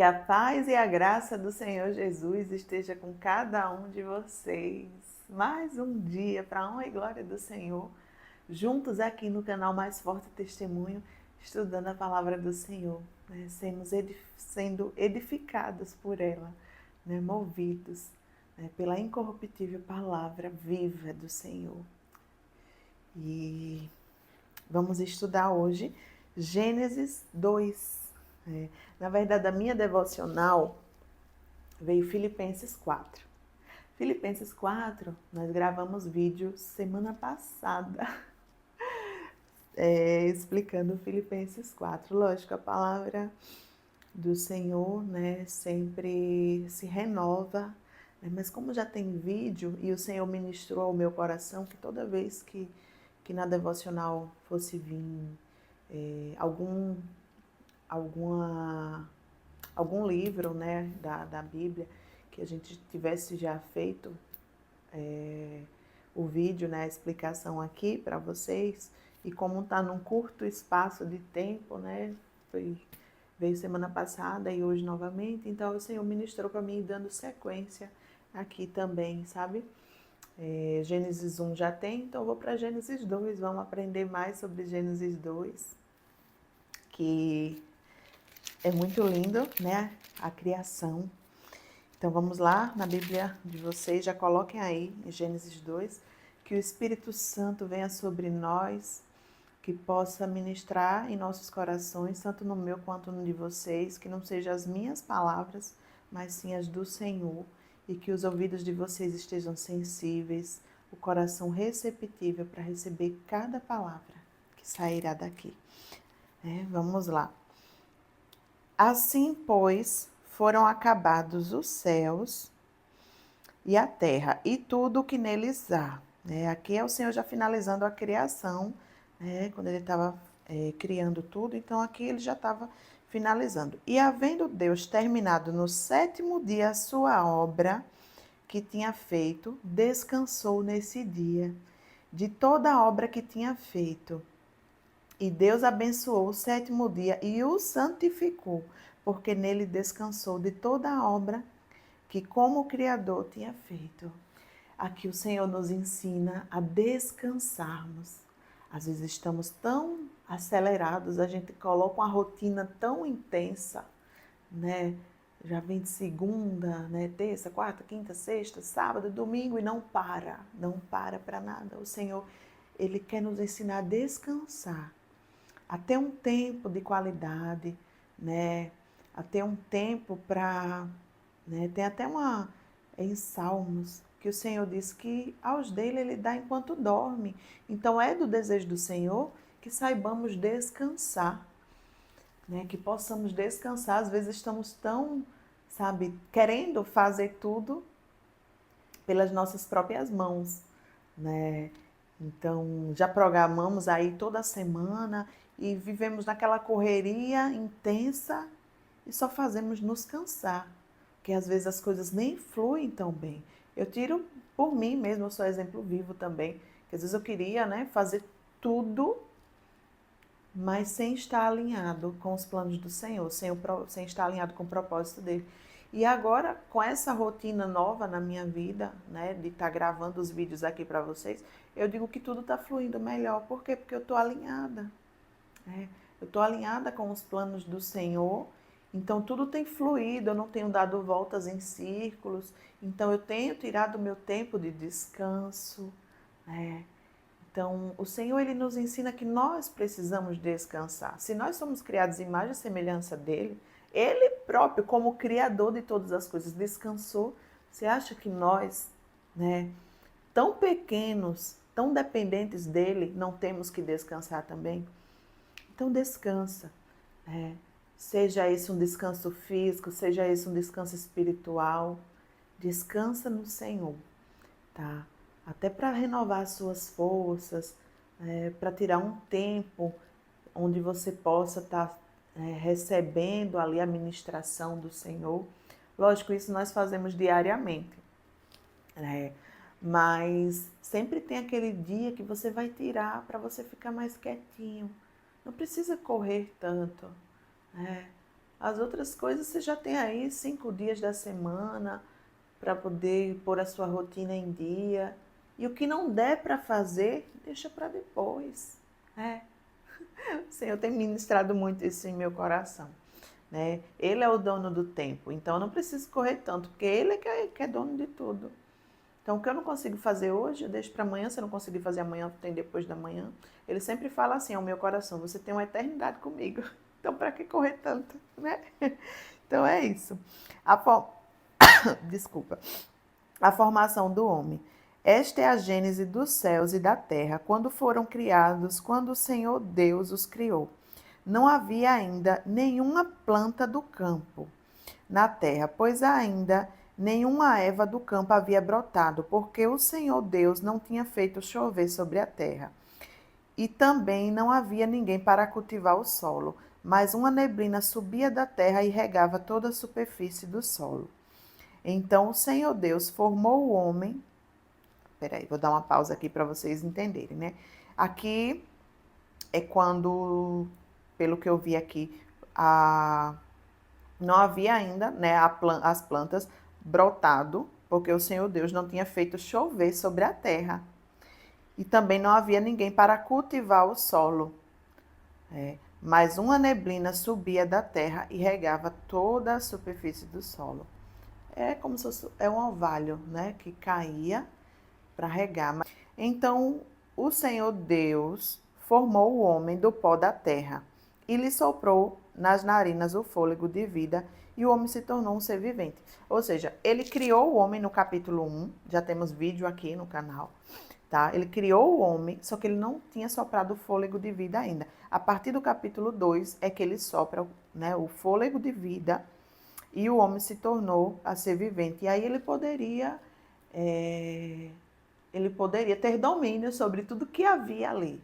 Que a paz e a graça do Senhor Jesus esteja com cada um de vocês. Mais um dia para a honra e glória do Senhor, juntos aqui no canal Mais Forte Testemunho, estudando a palavra do Senhor, né? Sendo edificados por ela, né? Movidos, né? Pela incorruptível palavra viva do Senhor. E vamos estudar hoje Gênesis 2. Na verdade, a minha devocional veio Filipenses 4. Filipenses 4, nós gravamos vídeo semana passada explicando Filipenses 4. Lógico, a palavra do Senhor, né, sempre se renova, né, mas como já tem vídeo e o Senhor ministrou ao meu coração que toda vez que na devocional fosse vir algum livro, né, da Bíblia, que a gente tivesse já feito o vídeo, né, a explicação aqui para vocês, e como está num curto espaço de tempo, né, veio semana passada e hoje novamente, então o Senhor ministrou para mim dando sequência aqui também, sabe? Gênesis 1 já tem, então eu vou para Gênesis 2, vamos aprender mais sobre Gênesis 2, que é muito lindo, né? A criação. Então vamos lá, na Bíblia de vocês, já coloquem aí em Gênesis 2, que o Espírito Santo venha sobre nós, que possa ministrar em nossos corações, tanto no meu quanto no de vocês, que não sejam as minhas palavras, mas sim as do Senhor, e que os ouvidos de vocês estejam sensíveis, o coração receptível para receber cada palavra que sairá daqui. Vamos lá. Assim, pois, foram acabados os céus e a terra, e tudo o que neles há. Aqui é o Senhor já finalizando a criação, quando ele estava criando tudo, então aqui ele já estava finalizando. E havendo Deus terminado no 7º dia a sua obra que tinha feito, descansou nesse dia de toda a obra que tinha feito. E Deus abençoou o 7º dia e o santificou, porque nele descansou de toda a obra que como Criador tinha feito. Aqui o Senhor nos ensina a descansarmos. Às vezes estamos tão acelerados, a gente coloca uma rotina tão intensa, né? Já vem de segunda, né? Terça, quarta, quinta, sexta, sábado, domingo e não para nada. O Senhor, Ele quer nos ensinar a descansar, a ter um tempo de qualidade, né? A ter um tempo para, né? Tem até em Salmos que o Senhor diz que aos dele Ele dá enquanto dorme. Então é do desejo do Senhor que saibamos descansar, né? Que possamos descansar. Às vezes estamos tão, sabe, querendo fazer tudo pelas nossas próprias mãos, né? Então, já programamos aí toda semana e vivemos naquela correria intensa e só fazemos nos cansar, porque às vezes as coisas nem fluem tão bem. Eu tiro por mim mesmo, eu sou exemplo vivo também, que às vezes eu queria, né, fazer tudo, mas sem estar alinhado com os planos do Senhor, sem estar alinhado com o propósito dele. E agora, com essa rotina nova na minha vida, né, de estar gravando os vídeos aqui para vocês, eu digo que tudo está fluindo melhor. Por quê? Porque eu estou alinhada. Eu estou alinhada com os planos do Senhor, então tudo tem fluído, eu não tenho dado voltas em círculos, então eu tenho tirado o meu tempo de descanso, né? Então, o Senhor, Ele nos ensina que nós precisamos descansar. Se nós somos criados em imagem e semelhança dEle, Ele próprio, como Criador de todas as coisas, descansou. Você acha que nós, né, tão pequenos, tão dependentes dEle, não temos que descansar também? Então, descansa. Seja esse um descanso físico, seja esse um descanso espiritual. Descansa no Senhor, tá? Até para renovar as suas forças, para tirar um tempo onde você possa estar recebendo ali a ministração do Senhor. Lógico, isso nós fazemos diariamente, né? Mas sempre tem aquele dia que você vai tirar para você ficar mais quietinho. Não precisa correr tanto, né? As outras coisas você já tem aí 5 dias da semana para poder pôr a sua rotina em dia. E o que não der para fazer, deixa para depois, né? O Senhor tem ministrado muito isso em meu coração, né? Ele é o dono do tempo, então eu não preciso correr tanto, porque ele é que é dono de tudo. Então, o que eu não consigo fazer hoje, eu deixo para amanhã. Se eu não conseguir fazer amanhã, tem depois da manhã. Ele sempre fala assim ao meu coração: você tem uma eternidade comigo. Então, para que correr tanto, né? Então, é isso. Desculpa. A formação do homem. Esta é a gênese dos céus e da terra, quando foram criados, quando o Senhor Deus os criou. Não havia ainda nenhuma planta do campo na terra, pois ainda nenhuma erva do campo havia brotado, porque o Senhor Deus não tinha feito chover sobre a terra. E também não havia ninguém para cultivar o solo, mas uma neblina subia da terra e regava toda a superfície do solo. Então o Senhor Deus formou o homem. Peraí, vou dar uma pausa aqui para vocês entenderem, né? Aqui é quando, pelo que eu vi aqui, não havia ainda, né, as plantas brotado, porque o Senhor Deus não tinha feito chover sobre a terra. E também não havia ninguém para cultivar o solo. Mas uma neblina subia da terra e regava toda a superfície do solo. É como se fosse um orvalho, né, que caía para regar. Então, o Senhor Deus formou o homem do pó da terra e lhe soprou nas narinas o fôlego de vida, e o homem se tornou um ser vivente. Ou seja, ele criou o homem no capítulo 1, já temos vídeo aqui no canal, tá? Ele criou o homem, só que ele não tinha soprado o fôlego de vida ainda. A partir do capítulo 2 é que ele sopra, né, o fôlego de vida, e o homem se tornou a ser vivente. E aí ele poderia ter domínio sobre tudo que havia ali.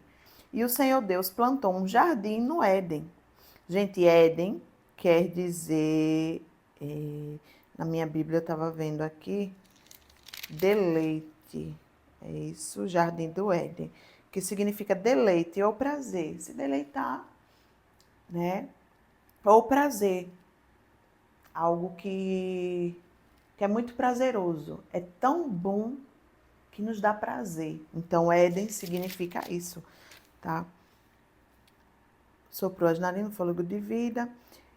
E o Senhor Deus plantou um jardim no Éden. Gente, Éden quer dizer, na minha Bíblia eu estava vendo aqui, deleite. É isso, jardim do Éden, que significa deleite ou prazer, se deleitar, né? Ou prazer, algo que é muito prazeroso, é tão bom que nos dá prazer. Então, Éden significa isso, tá? Soprou as narinas, fôlego de vida.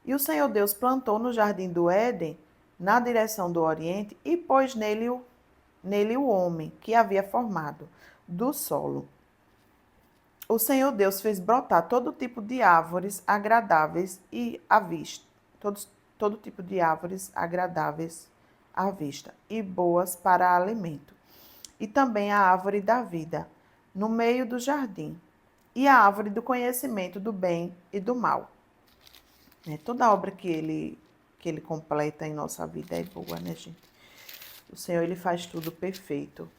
E o Senhor Deus plantou no jardim do Éden, na direção do Oriente, e pôs nele o homem que havia formado do solo. O Senhor Deus fez brotar todo tipo de árvores agradáveis e à vista. Todo tipo de árvores agradáveis à vista e boas para alimento. E também a árvore da vida, no meio do jardim, e a árvore do conhecimento do bem e do mal. Toda obra que ele completa em nossa vida é boa, né, gente? O Senhor, ele faz tudo perfeito.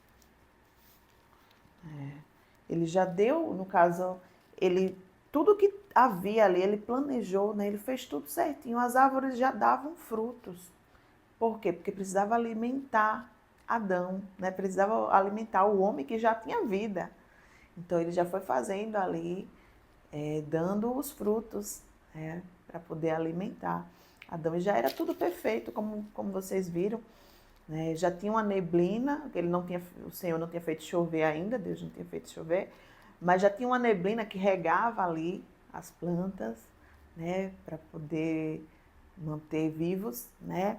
Ele já deu, no caso, tudo que havia ali, ele planejou, né? Ele fez tudo certinho. As árvores já davam frutos. Por quê? Porque precisava alimentar Adão, né? Precisava alimentar o homem que já tinha vida. Então, ele já foi fazendo ali, dando os frutos, né, para poder alimentar Adão. E já era tudo perfeito, como vocês viram, né? Já tinha uma neblina, o Senhor não tinha feito chover ainda, Deus não tinha feito chover, mas já tinha uma neblina que regava ali as plantas, né, para poder manter vivos, né?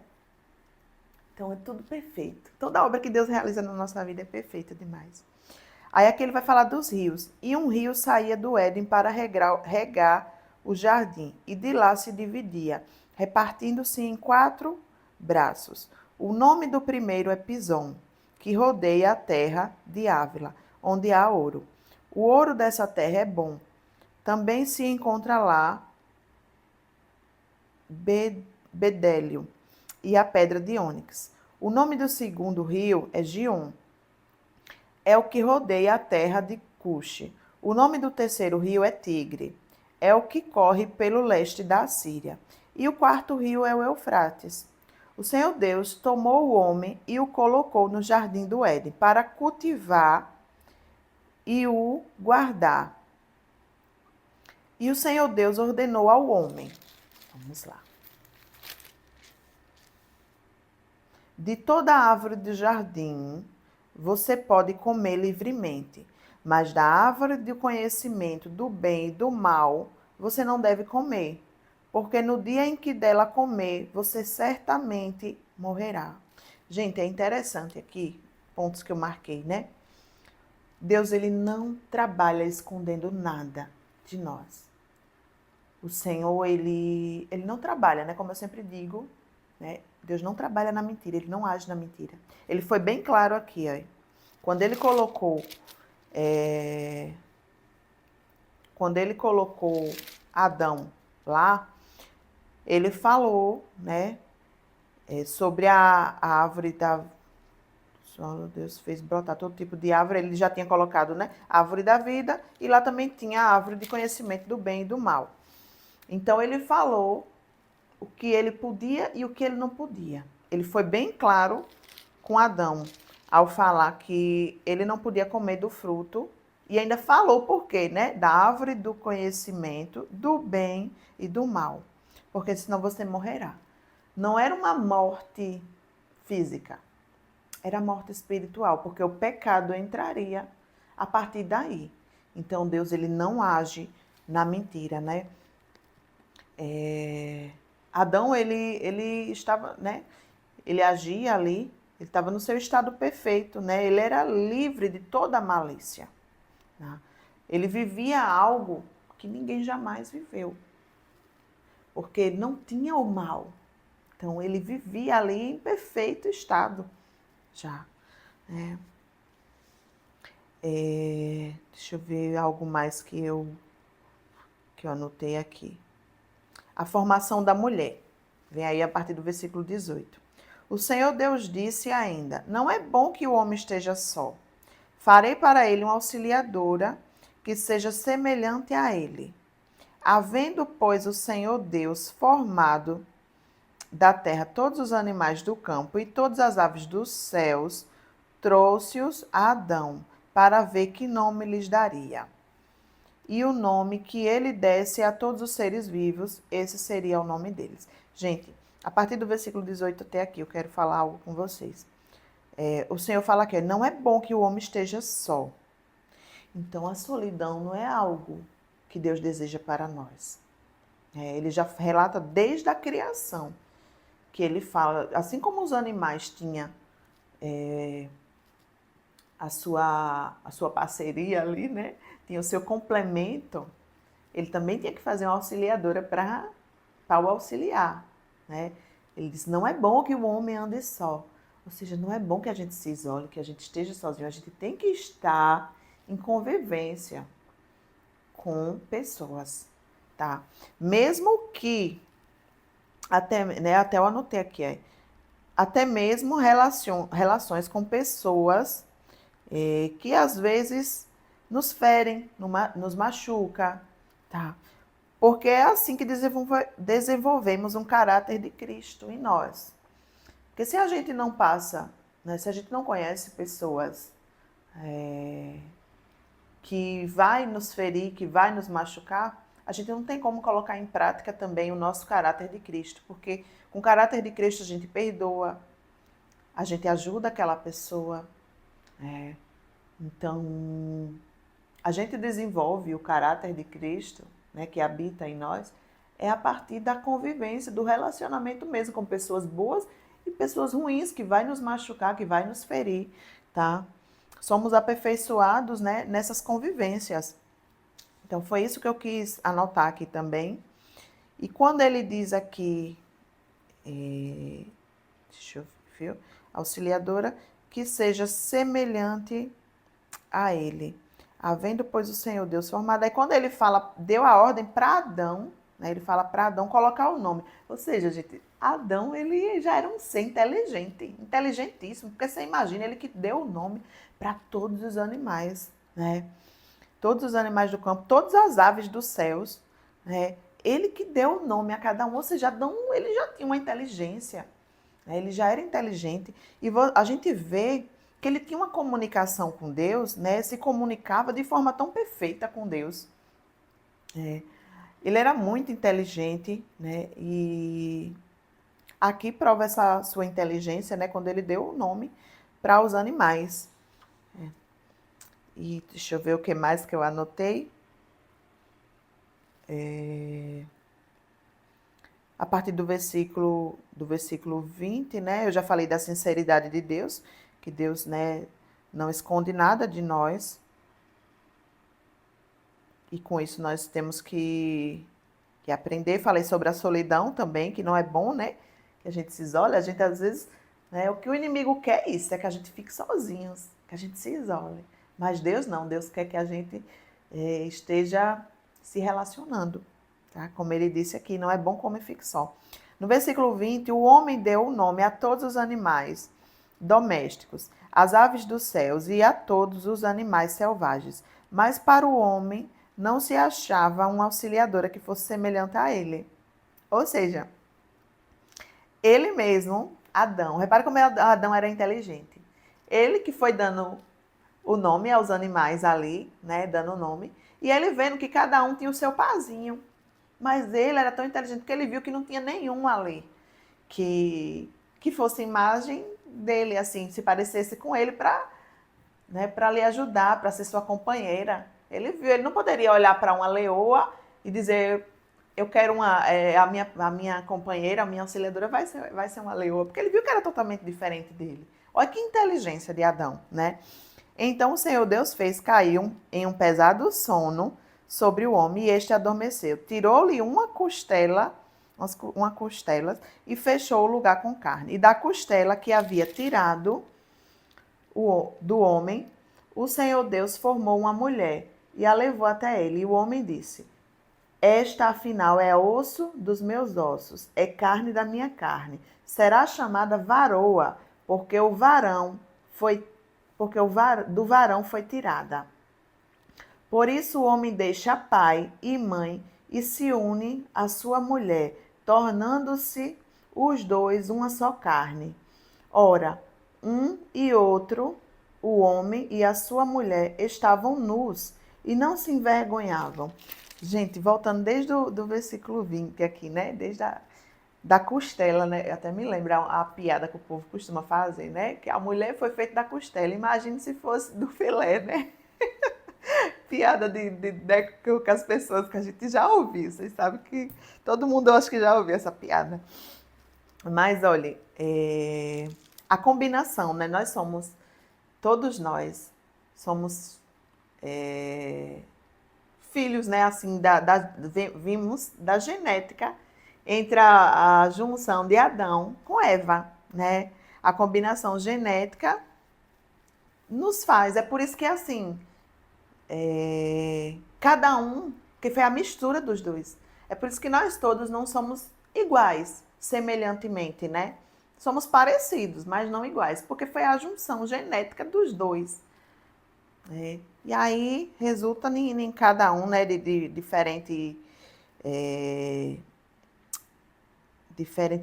Então é tudo perfeito. Toda obra que Deus realiza na nossa vida é perfeita demais. Aí aqui ele vai falar dos rios. E um rio saía do Éden para regar o jardim, e de lá se dividia, repartindo-se em 4 braços. O nome do primeiro é Pison, que rodeia a terra de Ávila, onde há ouro. O ouro dessa terra é bom. Também se encontra lá bedélio e a pedra de ônix. O nome do segundo rio é Gion. É o que rodeia a terra de Cuxi. O nome do terceiro rio é Tigre. É o que corre pelo leste da Assíria. E o quarto rio é o Eufrates. O Senhor Deus tomou o homem e o colocou no jardim do Éden para cultivar e o guardar. E o Senhor Deus ordenou ao homem. Vamos lá. De toda árvore do jardim você pode comer livremente, mas da árvore do conhecimento do bem e do mal você não deve comer, porque no dia em que dela comer, você certamente morrerá. Gente, é interessante aqui, pontos que eu marquei, né? Deus, ele não trabalha escondendo nada de nós. O Senhor, ele não trabalha, né? Como eu sempre digo, né? Deus não trabalha na mentira, ele não age na mentira. Ele foi bem claro aqui, ó. Quando ele colocou, é, quando ele colocou Adão lá, ele falou, né? Sobre a árvore da... Só Deus fez brotar todo tipo de árvore. Ele já tinha colocado, né? A árvore da vida, e lá também tinha a árvore de conhecimento do bem e do mal. Então ele falou o que ele podia e o que ele não podia. Ele foi bem claro com Adão ao falar que ele não podia comer do fruto, e ainda falou por quê, né? Da árvore do conhecimento do bem e do mal. Porque senão você morrerá. Não era uma morte física, era morte espiritual, porque o pecado entraria a partir daí. Então Deus, ele não age na mentira, né? Adão, ele estava, né? Ele agia ali, ele estava no seu estado perfeito, né? Ele era livre de toda a malícia. Né? Ele vivia algo que ninguém jamais viveu, porque ele não tinha o mal. Então ele vivia ali em perfeito estado já. Né? Deixa eu ver algo mais que eu anotei aqui. A formação da mulher. Vem aí a partir do versículo 18. O Senhor Deus disse ainda: não é bom que o homem esteja só. Farei para ele uma auxiliadora que seja semelhante a ele. Havendo, pois, o Senhor Deus formado da terra todos os animais do campo e todas as aves dos céus, trouxe-os a Adão para ver que nome lhes daria. E o nome que ele desse a todos os seres vivos, esse seria o nome deles. Gente, a partir do versículo 18 até aqui, eu quero falar algo com vocês. O Senhor fala que não é bom que o homem esteja só. Então, a solidão não é algo que Deus deseja para nós. Ele já relata desde a criação, que ele fala, assim como os animais tinham a sua parceria ali, né? Tinha o seu complemento, ele também tinha que fazer uma auxiliadora para o auxiliar, né? Ele disse, não é bom que o homem ande só. Ou seja, não é bom que a gente se isole, que a gente esteja sozinho. A gente tem que estar em convivência com pessoas, tá? Mesmo que, até eu anotei aqui, até mesmo relações com pessoas que às vezes nos ferem, nos machuca, tá? Porque é assim que desenvolvemos um caráter de Cristo em nós. Porque se a gente não passa, né, se a gente não conhece pessoas que vai nos ferir, que vai nos machucar, a gente não tem como colocar em prática também o nosso caráter de Cristo. Porque com o caráter de Cristo a gente perdoa, a gente ajuda aquela pessoa. Então, a gente desenvolve o caráter de Cristo, né, que habita em nós, a partir da convivência, do relacionamento mesmo com pessoas boas e pessoas ruins, que vai nos machucar, que vai nos ferir, tá? Somos aperfeiçoados, né, nessas convivências. Então, foi isso que eu quis anotar aqui também. E quando ele diz aqui, deixa eu ver, auxiliadora, que seja semelhante a ele. Havendo, pois, o Senhor Deus formado. Aí quando ele fala, deu a ordem para Adão, né, ele fala para Adão colocar o nome. Ou seja, gente, Adão, ele já era um ser inteligente, inteligentíssimo, porque você imagina, ele que deu o nome para todos os animais, né? Todos os animais do campo, todas as aves dos céus, né? Ele que deu o nome a cada um, ou seja, Adão, ele já tinha uma inteligência, né? Ele já era inteligente, e a gente vê que ele tinha uma comunicação com Deus, né? Se comunicava de forma tão perfeita com Deus. Ele era muito inteligente, né? E aqui prova essa sua inteligência, né? Quando ele deu o nome para os animais. E deixa eu ver o que mais que eu anotei. A partir do versículo 20, né? Eu já falei da sinceridade de Deus, que Deus, né, não esconde nada de nós. E com isso nós temos que aprender. Falei sobre a solidão também, que não é bom, né? Que a gente se isole. A gente, às vezes, né, o que o inimigo quer é isso, é que a gente fique sozinhos, que a gente se isole. Mas Deus não, Deus quer que a gente esteja se relacionando. Tá? Como ele disse aqui, não é bom comer fique só. No versículo 20, o homem deu o nome a todos os animais domésticos, às aves dos céus e a todos os animais selvagens. Mas para o homem não se achava uma auxiliadora que fosse semelhante a ele. Ou seja, ele mesmo, Adão, repara como Adão era inteligente. Ele que foi dando o nome aos animais ali, né, dando o nome, e ele vendo que cada um tinha o seu pazinho. Mas ele era tão inteligente que ele viu que não tinha nenhum ali que fosse imagem dele, assim, se parecesse com ele para, né, para lhe ajudar, para ser sua companheira. Ele viu, ele não poderia olhar para uma leoa e dizer, eu quero a minha companheira, a minha auxiliadora vai ser uma leoa, porque ele viu que era totalmente diferente dele. Olha que inteligência de Adão, né? Então o Senhor Deus fez cair em um pesado sono sobre o homem e este adormeceu. Tirou-lhe uma costela e fechou o lugar com carne. E da costela que havia tirado do homem, o Senhor Deus formou uma mulher e a levou até ele. E o homem disse, esta afinal é osso dos meus ossos, é carne da minha carne. Será chamada varoa, porque do varão foi tirada. Por isso o homem deixa pai e mãe e se une à sua mulher, tornando-se os dois uma só carne. Ora, um e outro, o homem e a sua mulher, estavam nus e não se envergonhavam. Gente, voltando desde o versículo 20 aqui, né? Desde da costela, né? Eu até me lembro a piada que o povo costuma fazer, né? Que a mulher foi feita da costela. Imagine se fosse do filé, né? Piada com as pessoas que a gente já ouviu. Vocês sabem que todo mundo, eu acho que já ouviu essa piada. Mas, olha, a combinação, né? Todos nós somos filhos, né? Assim, vimos da genética entre a junção de Adão com Eva, né? A combinação genética nos faz. É por isso que, assim, cada um, que foi a mistura dos dois. É por isso que nós todos não somos iguais, semelhantemente, né? Somos parecidos, mas não iguais, porque foi a junção genética dos dois. E aí resulta em cada um, né, de diferente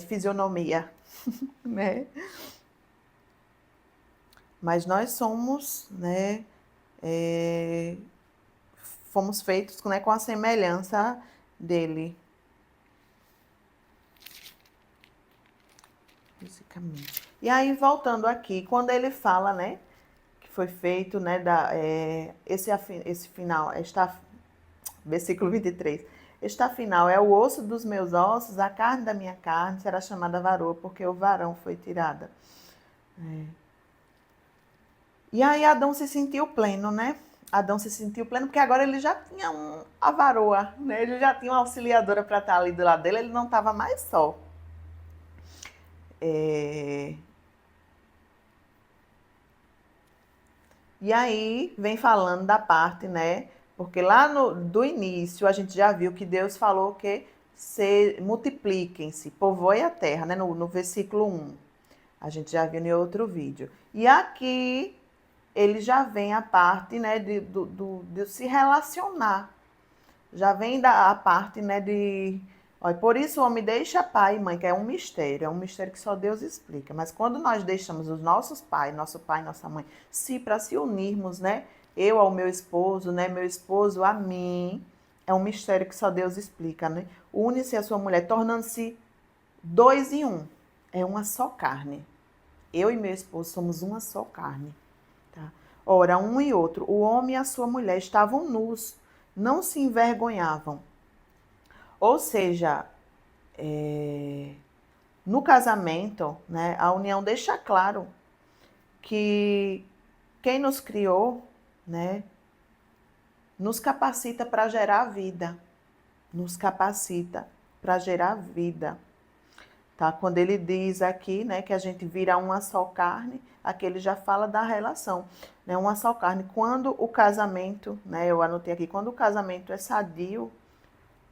fisionomia, né? Mas nós somos, né, fomos feitos, né, com a semelhança dele. E aí, voltando aqui, quando ele fala, né, que foi feito, né, esse final, versículo 23, este afinal é o osso dos meus ossos, a carne da minha carne será chamada varoa, porque o varão foi tirada. E aí Adão se sentiu pleno, né? Adão se sentiu pleno porque agora ele já tinha a varoa, né? Ele já tinha uma auxiliadora para estar ali do lado dele, ele não estava mais só. E aí vem falando da parte, né? Porque lá do início a gente já viu que Deus falou que multipliquem-se, povoem a terra, né? No versículo 1. A gente já viu em outro vídeo. E aqui ele já vem a parte, né, de se relacionar. Já vem a parte, né, Olha, por isso o homem deixa pai e mãe, que é um mistério que só Deus explica. Mas quando nós deixamos os nossos pais, nosso pai e nossa mãe, para se unirmos, né, eu ao meu esposo, né, meu esposo a mim, é um mistério que só Deus explica, né? Une-se a sua mulher, tornando-se dois em um. é uma só carne. Eu e meu esposo somos uma só carne. Tá? Ora, um e outro, o homem e a sua mulher estavam nus, não se envergonhavam. Ou seja, no casamento, né, a união deixa claro que quem nos criou, né, nos capacita para gerar vida. Nos capacita para gerar vida. Tá? Quando ele diz aqui, né, que a gente vira uma só carne, aqui ele já fala da relação, né, uma só carne. Quando o casamento, né, eu anotei aqui, quando o casamento é sadio,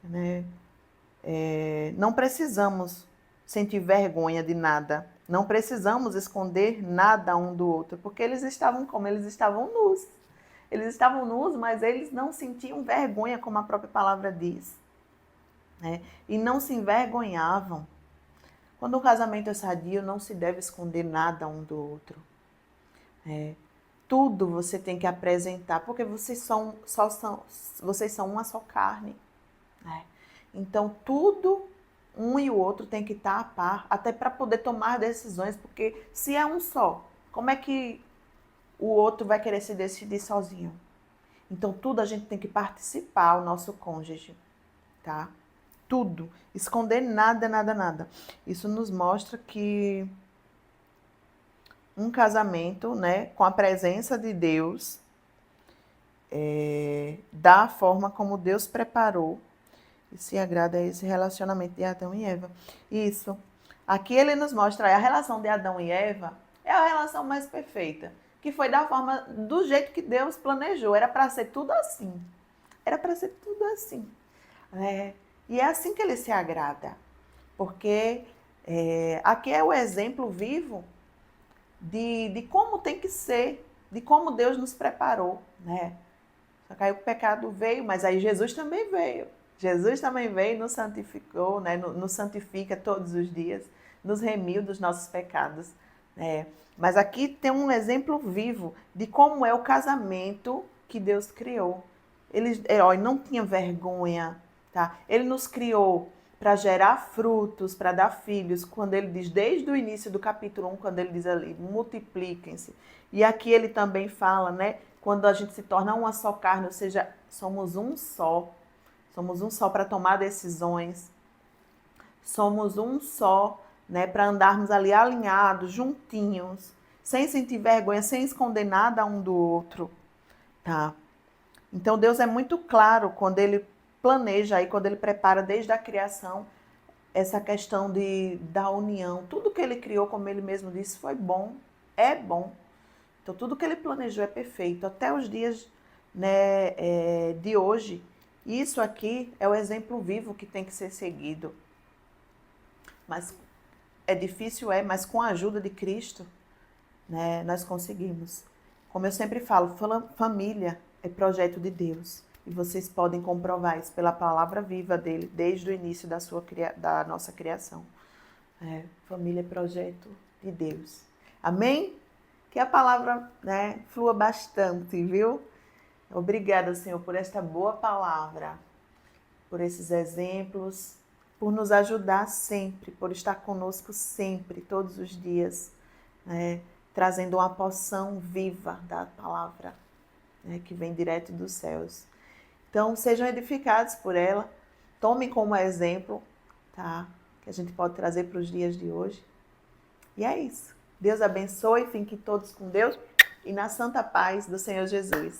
né, não precisamos sentir vergonha de nada, não precisamos esconder nada um do outro, porque eles estavam como? Eles estavam nus. Eles estavam nus, mas eles não sentiam vergonha, como a própria palavra diz, né? E não se envergonhavam. Quando o casamento é sadio, não se deve esconder nada um do outro. Tudo você tem que apresentar, porque vocês são uma só carne. Né? Então, tudo, um e o outro tem que estar a par, até para poder tomar decisões, porque se é um só, como é que o outro vai querer se decidir sozinho? Então, tudo a gente tem que participar, o nosso cônjuge, tá? Tudo. Esconder nada, nada, nada. Isso nos mostra que um casamento, né, com a presença de Deus, da forma como Deus preparou, e se agrada a esse relacionamento de Adão e Eva. Isso. Aqui ele nos mostra a relação de Adão e Eva é a relação mais perfeita, que foi da forma, do jeito que Deus planejou. Era para ser tudo assim. Era para ser tudo assim. E é assim que ele se agrada. Porque aqui é o exemplo vivo de como tem que ser, de como Deus nos preparou, né? Só que aí o pecado veio, mas aí Jesus também veio. Jesus também veio e nos santificou, né? Nos santifica todos os dias, nos remiu dos nossos pecados. Né? Mas aqui tem um exemplo vivo de como é o casamento que Deus criou. Ele não tinha vergonha, tá? Ele nos criou para gerar frutos, para dar filhos, quando ele diz, desde o início do capítulo 1, quando ele diz ali, multipliquem-se. E aqui ele também fala, né? Quando a gente se torna uma só carne, ou seja, somos um só para tomar decisões, somos um só, né, para andarmos ali alinhados, juntinhos, sem sentir vergonha, sem esconder nada um do outro, tá? Então Deus é muito claro quando ele planeja aí, quando ele prepara desde a criação essa questão da união. Tudo que ele criou, como ele mesmo disse, foi bom, é bom. Então tudo que ele planejou é perfeito, até os dias, né, de hoje. Isso aqui é o exemplo vivo que tem que ser seguido. Mas é difícil, mas com a ajuda de Cristo, né, nós conseguimos. Como eu sempre falo, família é projeto de Deus. E vocês podem comprovar isso pela palavra viva dele, desde o início da nossa criação. Família é projeto de Deus. Amém? Que a palavra, né, flua bastante, viu? Obrigada, Senhor, por esta boa palavra, por esses exemplos, por nos ajudar sempre, por estar conosco sempre, todos os dias, né, trazendo uma porção viva da palavra, né, que vem direto dos céus. Então, sejam edificados por ela, tomem como exemplo, tá? Que a gente pode trazer para os dias de hoje. E é isso. Deus abençoe, fiquem todos com Deus e na santa paz do Senhor Jesus.